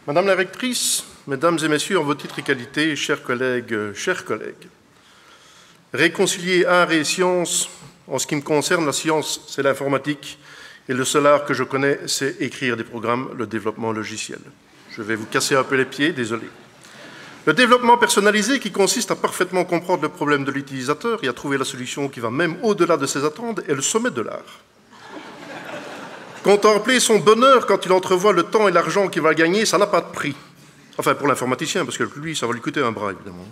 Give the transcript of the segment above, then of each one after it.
Madame la rectrice, mesdames et messieurs, en vos titres et qualités, chers collègues, réconcilier art et science, en ce qui me concerne, la science, c'est l'informatique, et le seul art que je connais, c'est écrire des programmes, le développement logiciel. Je vais vous casser un peu les pieds, désolé. Le développement personnalisé qui consiste à parfaitement comprendre le problème de l'utilisateur et à trouver la solution qui va même au-delà de ses attentes est le sommet de l'art. Contempler son bonheur quand il entrevoit le temps et l'argent qu'il va gagner, ça n'a pas de prix. Enfin, pour l'informaticien, parce que lui, ça va lui coûter un bras, évidemment.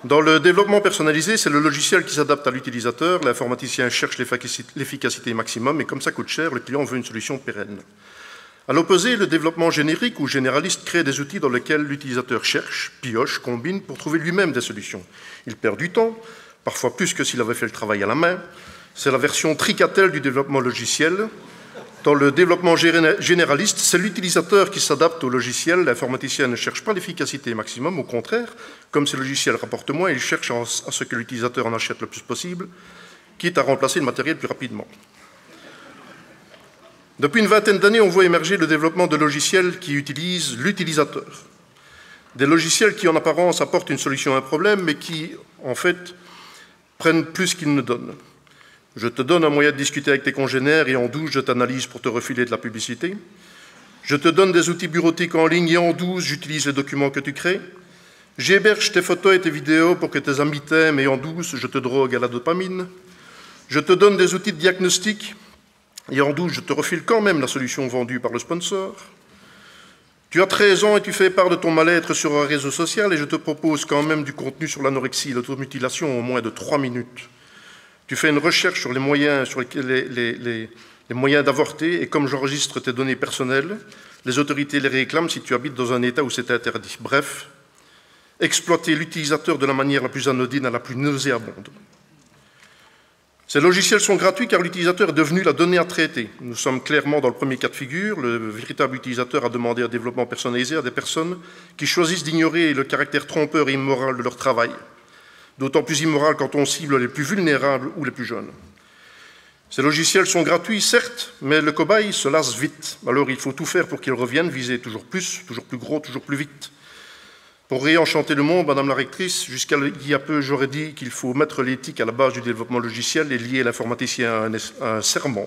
Dans le développement personnalisé, c'est le logiciel qui s'adapte à l'utilisateur. L'informaticien cherche l'efficacité maximum, et comme ça coûte cher, le client veut une solution pérenne. À l'opposé, le développement générique ou généraliste crée des outils dans lesquels l'utilisateur cherche, pioche, combine pour trouver lui-même des solutions. Il perd du temps, parfois plus que s'il avait fait le travail à la main. C'est la version tricatelle du développement logiciel. Dans le développement généraliste, c'est l'utilisateur qui s'adapte au logiciel. L'informaticien ne cherche pas l'efficacité maximum, au contraire, comme ces logiciels rapportent moins, il cherche à ce que l'utilisateur en achète le plus possible, quitte à remplacer le matériel plus rapidement. Depuis une vingtaine d'années, on voit émerger le développement de logiciels qui utilisent l'utilisateur. Des logiciels qui, en apparence, apportent une solution à un problème, mais qui, en fait, prennent plus qu'ils ne donnent. Je te donne un moyen de discuter avec tes congénères et en douce, je t'analyse pour te refiler de la publicité. Je te donne des outils bureautiques en ligne et en douce, j'utilise les documents que tu crées. J'héberge tes photos et tes vidéos pour que tes amis t'aiment et en douce, je te drogue à la dopamine. Je te donne des outils de diagnostic et en douce, je te refile quand même la solution vendue par le sponsor. Tu as 13 ans et tu fais part de ton mal-être sur un réseau social et je te propose quand même du contenu sur l'anorexie et l'automutilation en moins de 3 minutes. Tu fais une recherche sur les moyens, les moyens d'avorter et comme j'enregistre tes données personnelles, les autorités les réclament si tu habites dans un État où c'est interdit. Bref, exploiter l'utilisateur de la manière la plus anodine à la plus nauséabonde. Ces logiciels sont gratuits car l'utilisateur est devenu la donnée à traiter. Nous sommes clairement dans le premier cas de figure. Le véritable utilisateur a demandé un développement personnalisé à des personnes qui choisissent d'ignorer le caractère trompeur et immoral de leur travail. D'autant plus immoral quand on cible les plus vulnérables ou les plus jeunes. Ces logiciels sont gratuits, certes, mais le cobaye se lasse vite. Alors il faut tout faire pour qu'ils reviennent, viser toujours plus gros, toujours plus vite. Pour réenchanter le monde, Madame la rectrice, jusqu'à il y a peu, j'aurais dit qu'il faut mettre l'éthique à la base du développement logiciel et lier l'informaticien à un serment.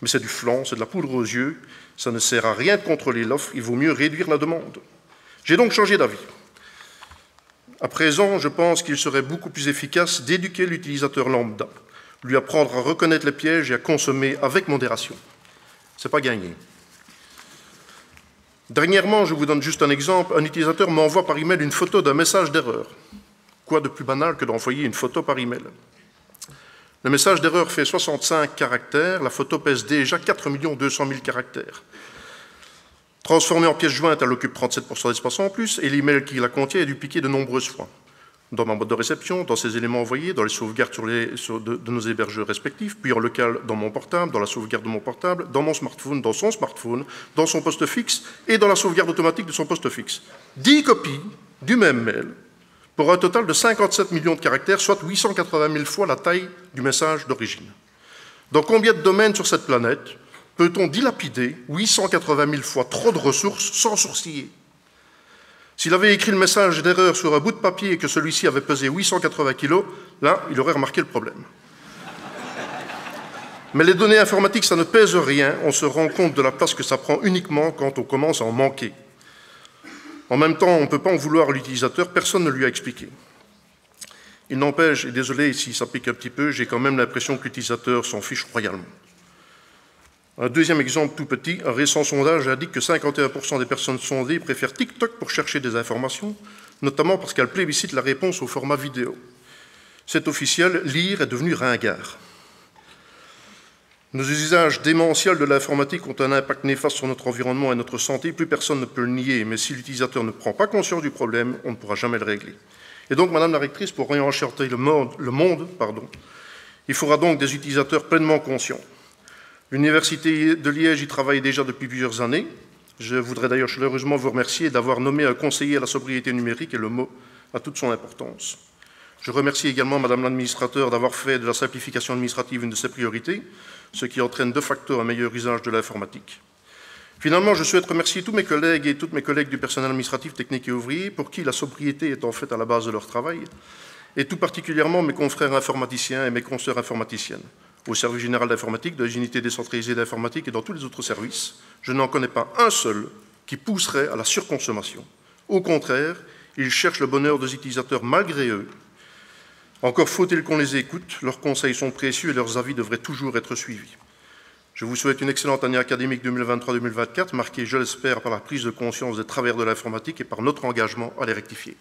Mais c'est du flan, c'est de la poudre aux yeux, ça ne sert à rien de contrôler l'offre, il vaut mieux réduire la demande. J'ai donc changé d'avis. À présent, je pense qu'il serait beaucoup plus efficace d'éduquer l'utilisateur lambda, lui apprendre à reconnaître les pièges et à consommer avec modération. Ce n'est pas gagné. Dernièrement, je vous donne juste un exemple, un utilisateur m'envoie par email une photo d'un message d'erreur. Quoi de plus banal que d'envoyer une photo par email? Le message d'erreur fait 65 caractères, la photo pèse déjà 4 200 000 caractères. Transformée en pièce jointe, elle occupe 37% d'espace en plus, et l'email qui la contient est dupliqué de nombreuses fois. Dans ma boîte de réception, dans ces éléments envoyés, dans les sauvegardes de nos hébergeurs respectifs, puis en local dans mon portable, dans la sauvegarde de mon portable, dans mon smartphone, dans son smartphone, dans son poste fixe et dans la sauvegarde automatique de son poste fixe. 10 copies du même mail pour un total de 57 millions de caractères, soit 880 000 fois la taille du message d'origine. Dans combien de domaines sur cette planète peut-on dilapider 880 000 fois trop de ressources sans sourciller? S'il avait écrit le message d'erreur sur un bout de papier et que celui-ci avait pesé 880 kg, là, il aurait remarqué le problème. Mais les données informatiques, ça ne pèse rien. On se rend compte de la place que ça prend uniquement quand on commence à en manquer. En même temps, on ne peut pas en vouloir à l'utilisateur, personne ne lui a expliqué. Il n'empêche, et désolé si ça pique un petit peu, j'ai quand même l'impression que l'utilisateur s'en fiche royalement. Un deuxième exemple tout petit, un récent sondage indique que 51% des personnes sondées préfèrent TikTok pour chercher des informations, notamment parce qu'elle plébiscite la réponse au format vidéo. C'est officiel, lire est devenu ringard. Nos usages démentiels de l'informatique ont un impact néfaste sur notre environnement et notre santé, plus personne ne peut le nier, mais si l'utilisateur ne prend pas conscience du problème, on ne pourra jamais le régler. Et donc, Madame la rectrice, pour réenchanter le monde, il faudra donc des utilisateurs pleinement conscients. L'Université de Liège y travaille déjà depuis plusieurs années. Je voudrais d'ailleurs chaleureusement vous remercier d'avoir nommé un conseiller à la sobriété numérique et le mot a toute son importance. Je remercie également Madame l'administrateur d'avoir fait de la simplification administrative une de ses priorités, ce qui entraîne de facto un meilleur usage de l'informatique. Finalement, je souhaite remercier tous mes collègues et toutes mes collègues du personnel administratif, technique et ouvrier, pour qui la sobriété est en fait à la base de leur travail, et tout particulièrement mes confrères informaticiens et mes consoeurs informaticiennes. Au service général d'informatique, de les unités décentralisées d'informatique et dans tous les autres services, je n'en connais pas un seul qui pousserait à la surconsommation. Au contraire, ils cherchent le bonheur des utilisateurs malgré eux. Encore faut-il qu'on les écoute, leurs conseils sont précieux et leurs avis devraient toujours être suivis. Je vous souhaite une excellente année académique 2023-2024, marquée, je l'espère, par la prise de conscience des travers de l'informatique et par notre engagement à les rectifier.